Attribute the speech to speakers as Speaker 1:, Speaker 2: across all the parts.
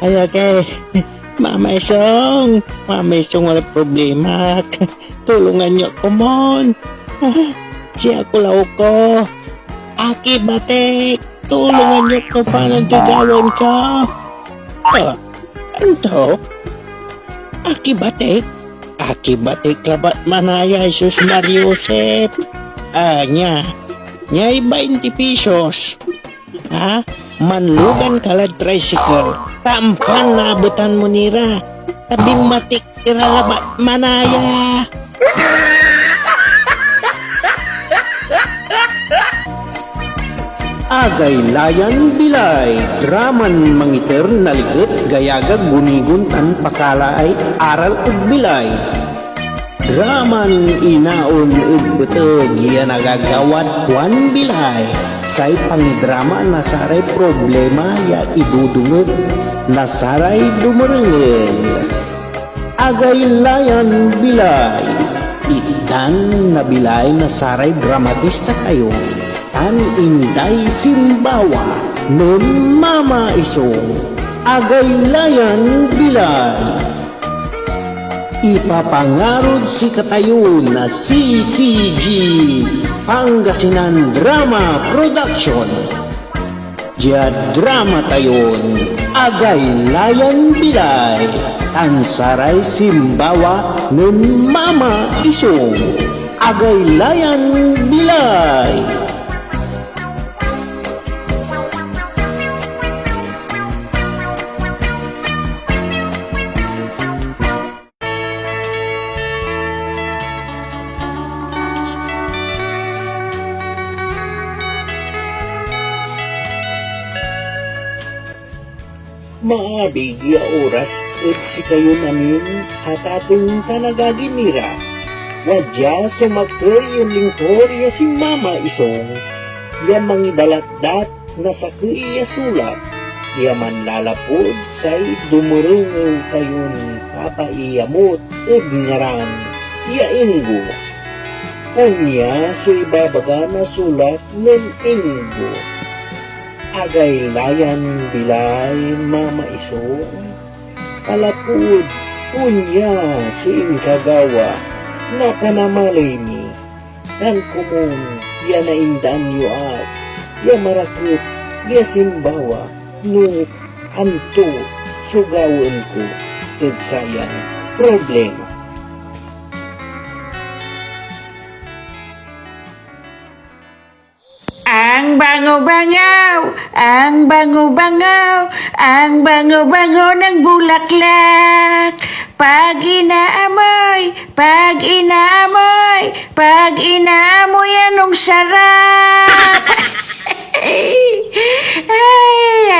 Speaker 1: okay. Mama Isong wala problema. Tulungan niyo ko mon. Siya ko lao ko. Aki batik, tulungan niyo ko paano gagawin ko. Ano? Aki batik? Aki batik labat manaya Jesus Mariusep. Nyay 20 pesos. Manlugan kalad tricycle. Tampan na abutan mo nira. Tabing matik iralabat manaya. Agay layan bilay, draman mangiter naligot, gayagag gunigun tan pakala ay aral ug bilay. Draman inaon ug beteg yan nagagawad kuan bilay. Say pangidrama nasaray problema ya idudungeg, nasaray dumerengel. Agay layan bilay, itan na bilay nasaray dramatista kayo. Tan inday simbawa nun Mama Isong agay layan bilay. Ipapangarod si katayon na CTG Pangasinan Drama Production. Diya drama tayon agay layan bilay. Tansaray simbawa nun Mama Isong agay layan bilay. Mga bigya oras at si kayo namin at ating tanagaginira. Wadya sumakter yung lingkor ya si Mama Isong. Ya mangidalatdat na sa kuya sulat. Ya manlalapod say dumurungol tayon papaiyamot ug ngaran. Ya inggo. Unya so ibabaga na sulat ng inggo. Agay layan bilay Mama Isong kalapud unya suing kagawa na kanamalay mi dan kumun ya naindan yu at ya marakit ya simbawa no hanto sugawin ko sayang problema.
Speaker 2: Ang bango-bangaw, ang bango-bangaw, ang bango-bango ng bulaklak. Pag inaamoy, pag inaamoy, pag inaamoy anong sarap. Ay,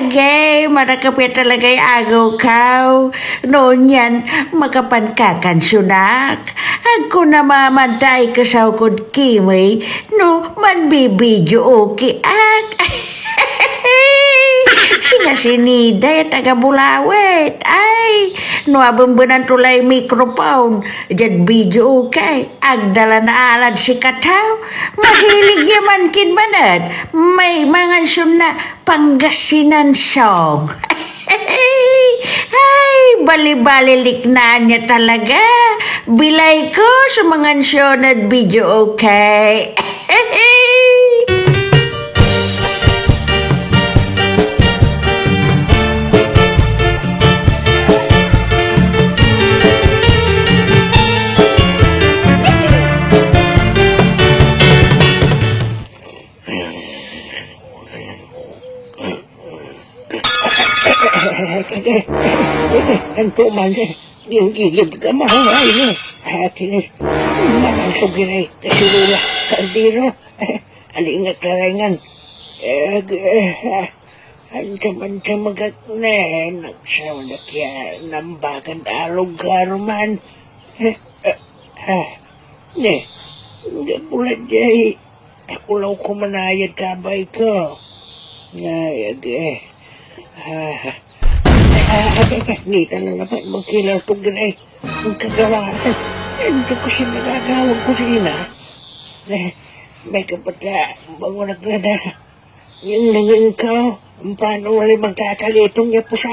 Speaker 2: agay, marakapit talaga'y agaw kaw. Noon yan, makapankakan sunak. Ako na mamantay kasaw kod kimay, no, manbibidyo okay ak. Sinasinida ya taga Bulawet. Ay, no abambanan tulay microphone. Diyan video okay. Agdala na alad si Kataw. Mahilig yaman kin manad. May mga na Pangasinan song. Ay, bali-balilik na niya talaga. Bilay ko sa mga show na video okay.
Speaker 1: Ang tuman yung gigid ka mahangay ni atin nakantog ginay kasilula kaldiro alingat kalangan ang kaman-kamagat na nagsaw na kaya nambakan alog karuman ne pulad jay akulaw ko manayad kabay ko ngayag ngita na naman magkilaw itong ganay ang kagawaan. Hindi ko siya nagagawang kusina. May kapatla, bango naglada. Yung nangin ko, paano wala magkakalitong niya po sa...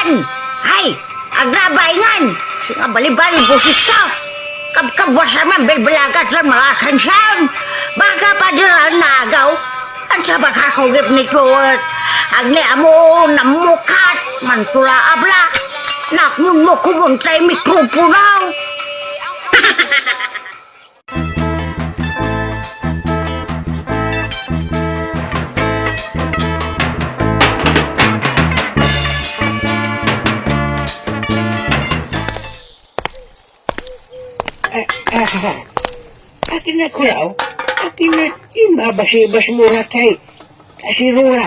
Speaker 2: Kan! Ay! Aglabayngan! Singa bali-bali busis ka! Kabkabwasan man belbelagat lang mga kansan! Baka padiran nagaw! Ang sa baka kugip ni Tuwet! Agni amo namukat! Mantula abla! Nakmun mo kubuntay mikropunaw!
Speaker 1: Akin na kulaw. Akin na imabas-ibas mo ratay. Kasi rura,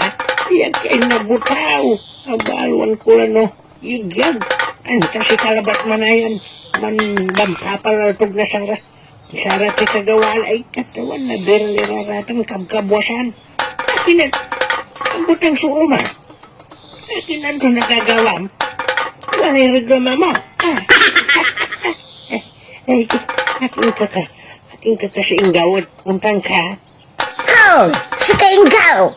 Speaker 1: yan kay nabutaw. Abalwan ko lang no. Igyag. Anta si kalabat manayan. Dampapal na sara. Sara ti kagawal ay katawan na berliraratan kabkabwasan. Akin na, ang butang suuma. Akin na ito nagagawam. Walay reglama mo. Ay, aking kakasiinggawat, untang ka.
Speaker 2: Oh, si Kaingaw!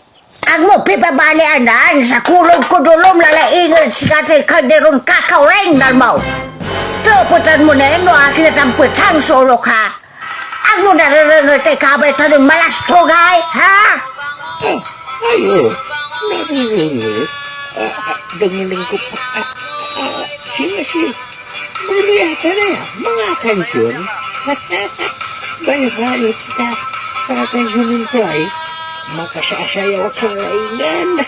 Speaker 2: Ang mo pipabalianan sa kulog ko dulom lalaingan si Katay Calderon kakawreng dalmaw. Tuputan mo na yun no akin at ang putang solo ka. Ang mo nariringal tay kabay tanong malastogay, ha?
Speaker 1: Ayo, narinig. Damiling ko pa. Si Mariata na yan, mga kansyon. Bayo-bayo kita, kakayunin ko ay makasasayaw ka lainan.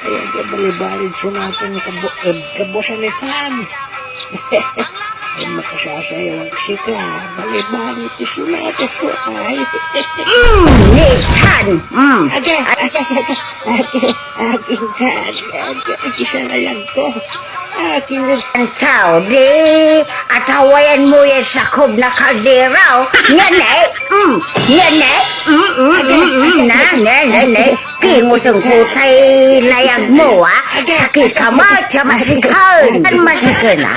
Speaker 1: Ayan ka balibalid sunatan kabosan itan. Ay makasasayaw ang sika, balibalid sunatan ko ay.
Speaker 2: Nitan!
Speaker 1: Aking kisalayan ko. Aking
Speaker 2: Ang tao, di atawayan mo yan sa kub na kalderaw. Yan Pingutong kutay layag mo, sakit ka mo, masikal. Ang masikal na.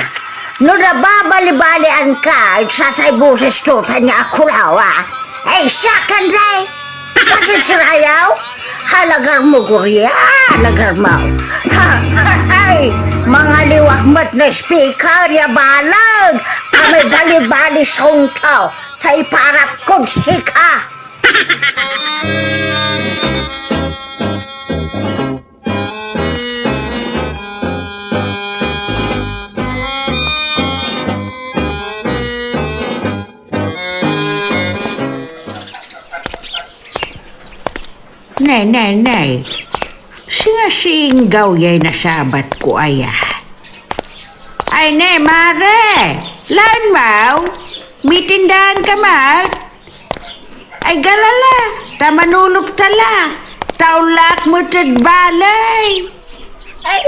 Speaker 2: No nababali-balian ka, sasay buses tutan niya akulaw, ay sakan ray. Kasi sirayaw, halagar mo gurya, halagar mo. Hay, mga liwakmat na speaker, yabalag, kami bali-bali songtaw, tay parap kong sika. Nay. Singasinggaw yay nasabat ko aya. Ay, ne, mare. Lan mau? Mitindahan ka mat? Ay, galala. Tamanulog tala. Taulak mo balay. Ay,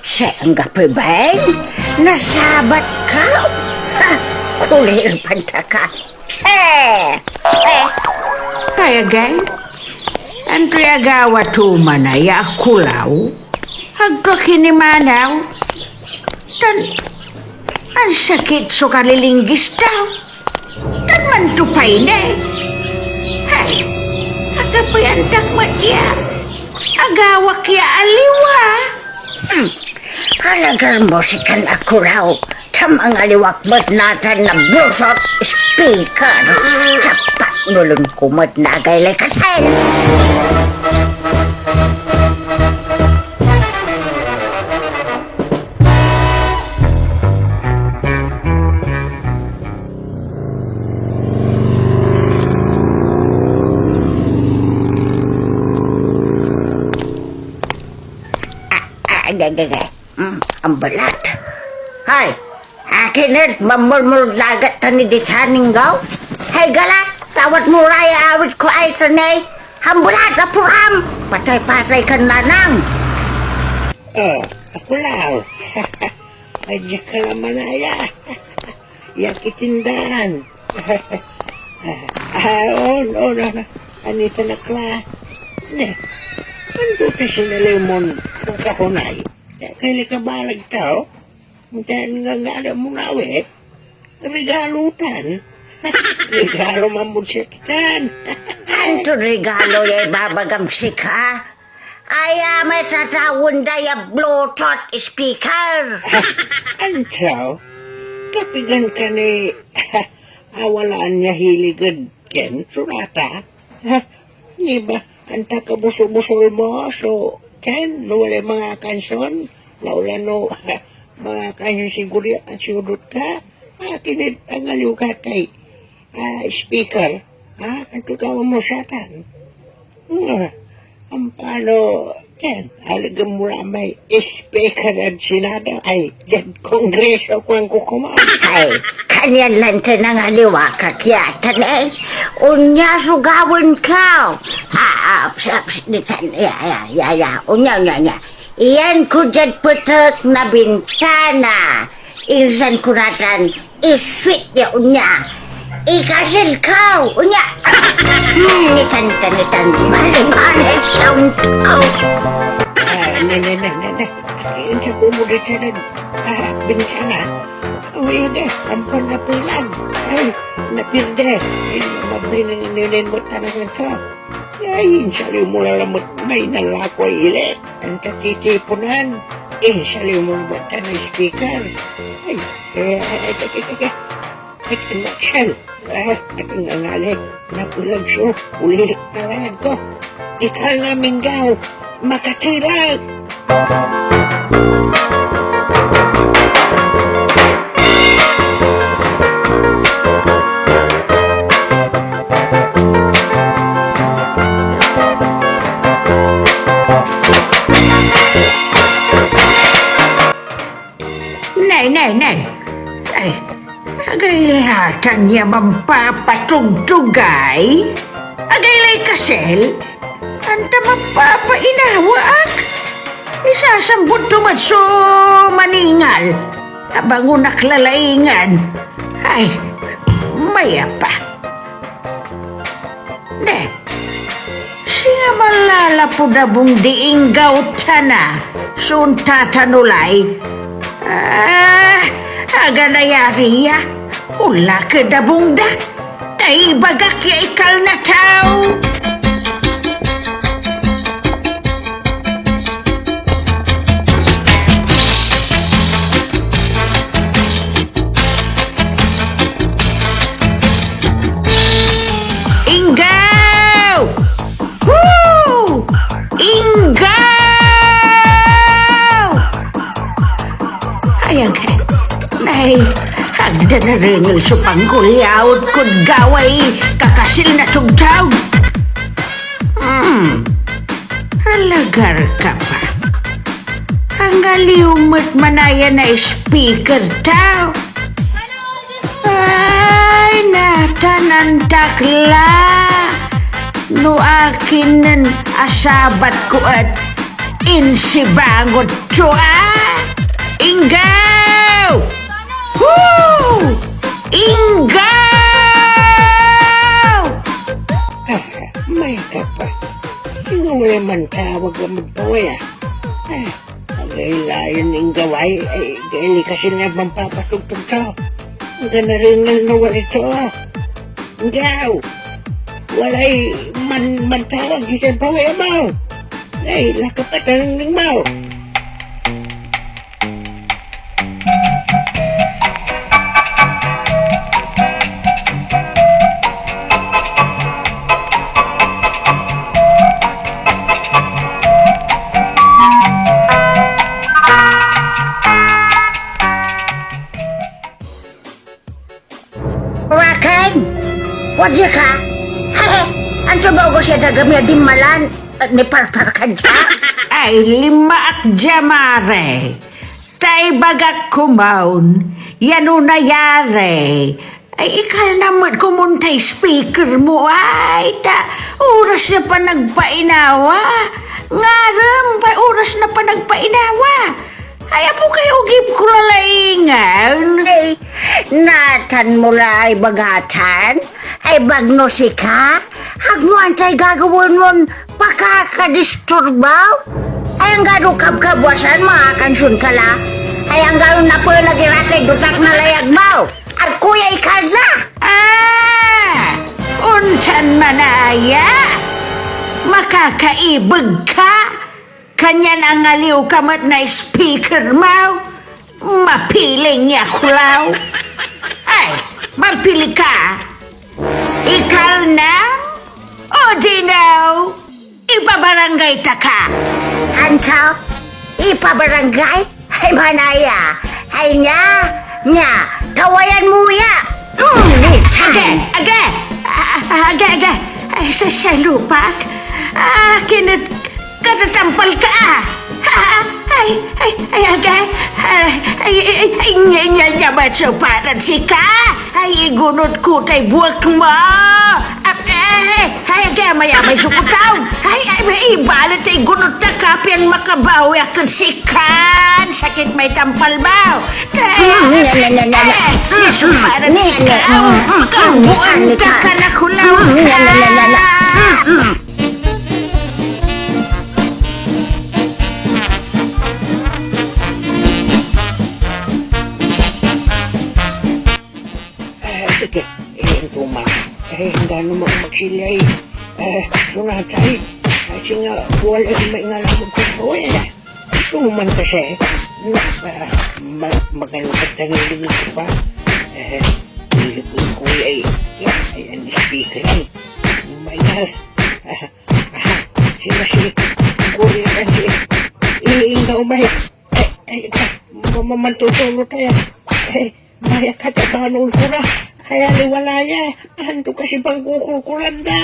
Speaker 2: saan ka pa ba? Nasabat ka? Ha, kulir panta ka. Kaya gay? Ang triagawa tumanaya akulaw, hagka kinimanaw, ang sakit so kalilinggis daw, tan man tupay na. Ay, agapayandak matya, agawa kya aliwa. Halagar mo si kan akulaw, tamang aliwak mat natin na busot speaker, tapat nulun kumot na gaylay kasal. Ang balat. Hay, akinit mamulmul lagat tani di taninggaw. Hay galat, tawat mo raya awit ko ay sanay. Hambulat na puram, patay-patay kan lanang.
Speaker 1: Oh, ako lang. Adya ka naman aya. Yakitindahan. Oo, anita na kla. Ne, ando ka sinalimon ang kahunay. Kaya ka balag tao. Dan nga mo na we. Regalutan. Regalo mamud siya kitan.
Speaker 2: Anto regalo yay babagam sika. Ay, may tatawon daya Bluetooth speaker.
Speaker 1: Antraw, kapigan ka ni awalaan niya hiligad ken surata. Di ba, anta ka buso-busol mo, so ken, no wala mga kansyon, laula no mga kansyon siguro at sudot ka, makinit ang aliw ka kay speaker, ang tugawa mo satan. Ang paano, ken, halagang mula may speaker at sinada ay dyan kongreso kung kukumaw.
Speaker 2: Ay, kanyan lang ng aliwa kakyatan eh. Unya sugawin ka. Unya. Iyan ko dyan putok na bintana. Insan ko natan iswit niya unya. Ikasil ka, unya. Nitan. Balik siyang tao.
Speaker 1: Nene. Akin sa bumudit sa bintana. Uy, ampun na pulang. Ay, napirde. Ay, mabinin mo talaga ka. Ay, saliw mo lalamot may nalako ilit. Ang tatitipunan. Saliw mo ba na speaker? Ay, naksal. At ang nangalit, napulag so, ulit na lang ko. Ikaw namin gaw, makatilag.
Speaker 2: Nay. Ay, agay niya mampapatugtugay. Agaylay kasel. Anta mapapainawaak. Isasambot tumad so maningal. Abango naklalaingan. Ay, maya pa. Ne, siya malalapo na bung diinggaw tana. Sunta tanulay. Aga na yari ya. Ula ka da bungda. Tay bagak ya ikal na tao. Inggaw! Woo! Inggaw! Ayang ka. Nay, hagda na rin ang supanggulyawad kung gaway kakasil na tugtaw. Halagar ka pa. Ang aliumot manaya na speaker tao. Ay, natanan takla. No akin nan asabat ko at insibangot chua. Inggaw! Woo! Inggaw!
Speaker 1: May ka pa. Sino man tawag ka magpawaya? Agay-layan ng gaway, ay gaili kasi na mampapatugtog ka. Ang ganaringal na wala ito. Ngaw! Walay man tawag isang pawaya mo. Ay, lakapatan ng mo.
Speaker 2: Wadya ka? Anto ba ko siya dagamya dimmalan ni parparkan siya? Ay, lima at jamare. Tay bagak kumaun. Yano nayari. Ay, ikal naman kumuntay speaker mo. Ay, oras na pa nagpainawa. Ngaram, oras na pa nagpainawa. Ay, apo kayo ugip ko lalaingan. Ay, natan mo ay bagatan. Ay, bagno si ka. Hagmo antay gagawin mo pakakadisturbaw. Ay, ang gano'ng kabkabwasan makakansyon ka la. Ay, ang gano'ng napulagi ratay dutak na layag mo. At kuya ikazla. Unsan manaya? Makakaibig ka? Kanya ang aliw kamat na speaker mo. Mapiling niya kulaw. Ay, mampili ka. Ikaw na? O di na? Ipabarangay ta ka.
Speaker 3: Antaw, ipabarangay? Ay manaya. Ay nya, tawayan mo ya.
Speaker 2: Aga. Ay, sa lupak. Katatampal ka Nya ba sa paran si ka? Ay, igunod ko tay buwak mo. Aga, may sukutaw. Ay, ibalat tay gunod ta kapian makabawi akan sikan. Sakit may tampal ba? Suparan si ka. Makabuan ta ka na kulaw ka.
Speaker 1: Ito ma, handa naman magsilay. Sunatay, kasi nga, wala may nga lang magkukuha na. Ito man kasi, magalukad tangilin na pa. Ilipin ko ay ang speaker lang. My God. Si Guri kasi, iingaw ba mamantutulo tayo. Maya katabanon ko na. Kaya liwalaya, ando kasi bang kukukulan na.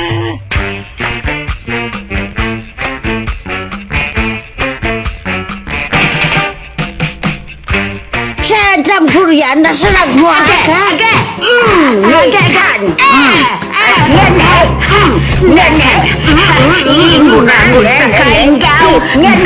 Speaker 3: Sa Dramburyan na sa nagbuha ka. Nitan. Nene.
Speaker 2: Ingunangon ka kaingaw.
Speaker 3: Nene.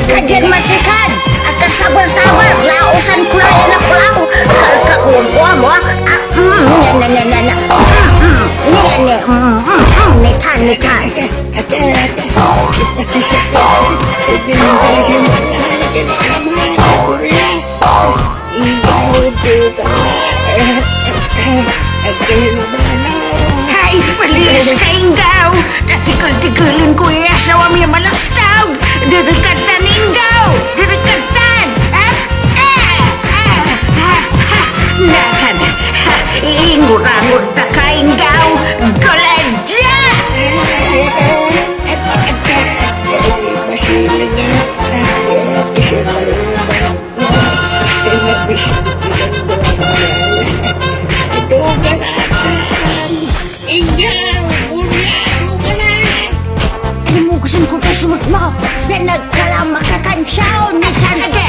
Speaker 3: Kajian masikan. At sabar-sabar. Lausan kulay na kulaw. Kalkakuha mo. Nene. Nitan.
Speaker 2: Ay, palis kaingaw. Tatikal-tikalin ko iya sa wami malastag. Dirikatan ingaw. Dirikatan. Nakan. Ingurangon ta kaingaw. Goladya.
Speaker 3: Limugusin ko na sumot mo. Ben nagkalang makakansyaw. Nitan.
Speaker 2: Aga.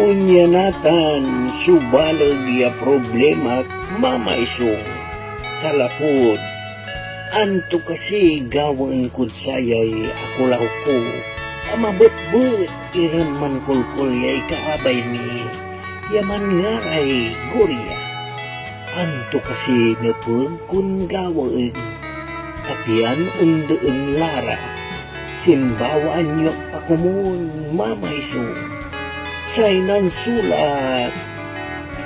Speaker 1: Unya natan, subalag ya problema, mamaisong. Talapod, anto kasi gawang kud sayay ako law ko. Amabot-but, iran man kulkulyay kaabay mi. Yaman ngaray, Gurya. Anto kasi napun kun gawang. Apian undaan lara. Simbawaan nyo pakumun, mamaisong. Sainan sulat,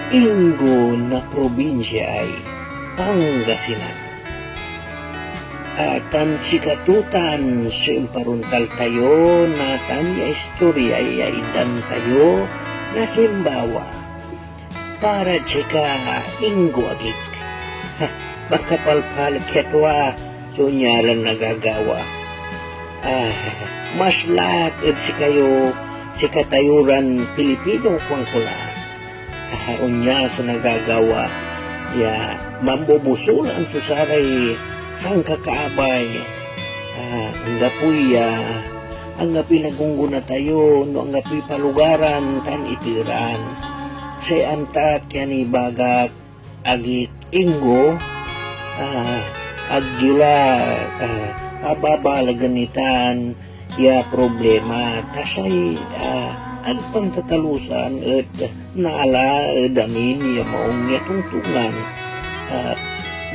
Speaker 1: Ingo na probinsya ay Pangasinan. Atan sikatutan simparuntal tayo natan ya istorya ya idan tayo na simbawa para tsika Ingo agik. Baka palpal ketwa sunyaran nagagawa. Mas lakad si kayo si katayuran Pilipino kung kula. Unya sa nagagawa ya mambubusulan susaray sang kakaabay. Ang gapoy ang gapi nagungguna tayo no ang gapi palugaran tan itiran. Say antak yan ibagak agit Ingo agyula ababalaganitan ya problema tasay agpang tatalusan at naala damin ya maong ya tungtungan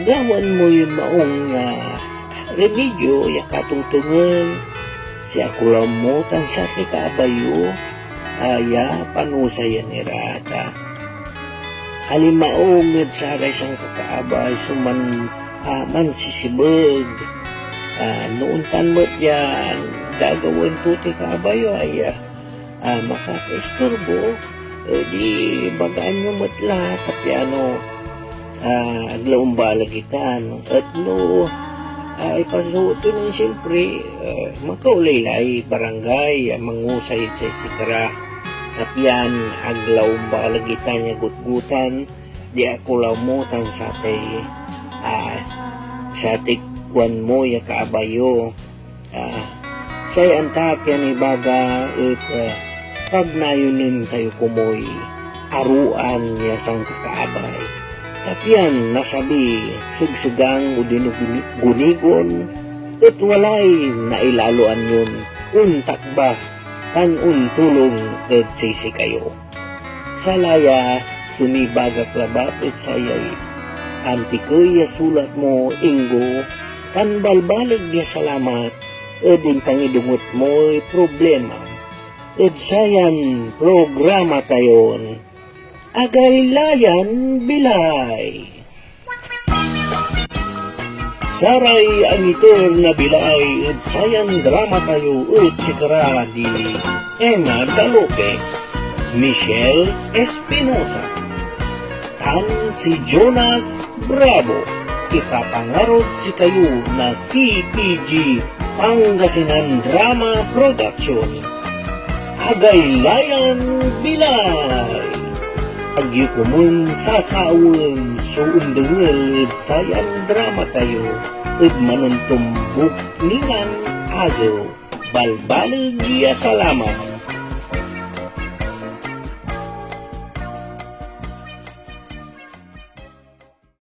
Speaker 1: gawan mo yung maong remedyo ya katungtungan siya kulamutan sa kikabayo ya panusayan ni Rata halimaong at sa isang kakaabay suman mansisibag noon tanmat yan gagawin tuti kabayo ay makakaisturbo di bagaan nyo matla kapiano aglaong balagitan at no ipasuto na siyempre makaulaylay barangay mangusay sa sikara kapian aglaong balagitan niya gutgutan di ako lamutan sa tikwan mo ya kaabayo say antak yan ibaga at pag nayunin tayo kumoy aruan niya sang kakaabay tapian nasabi sigsigang o dinugunigon at walay nailaluan yun untak ba tan untulong at sisi kayo salaya sumibagak labat at sayay antikoy sulat mo inggo kan balbalag ya salamat edin pangidungot mo problema ed sayan programa tayon agaylayan bilay saray ang itor na bilay ed sayan drama tayo ed sikara di Emma Dalope Michelle Espinosa tan si Jonas Bravo ipapangarod si kayo na CPG Pangasinan Drama Production Agaylayan Bilay Agyukumun sasawon so undengel sayan drama tayo ed manuntumbuk ningan agaw balbalig ya salamat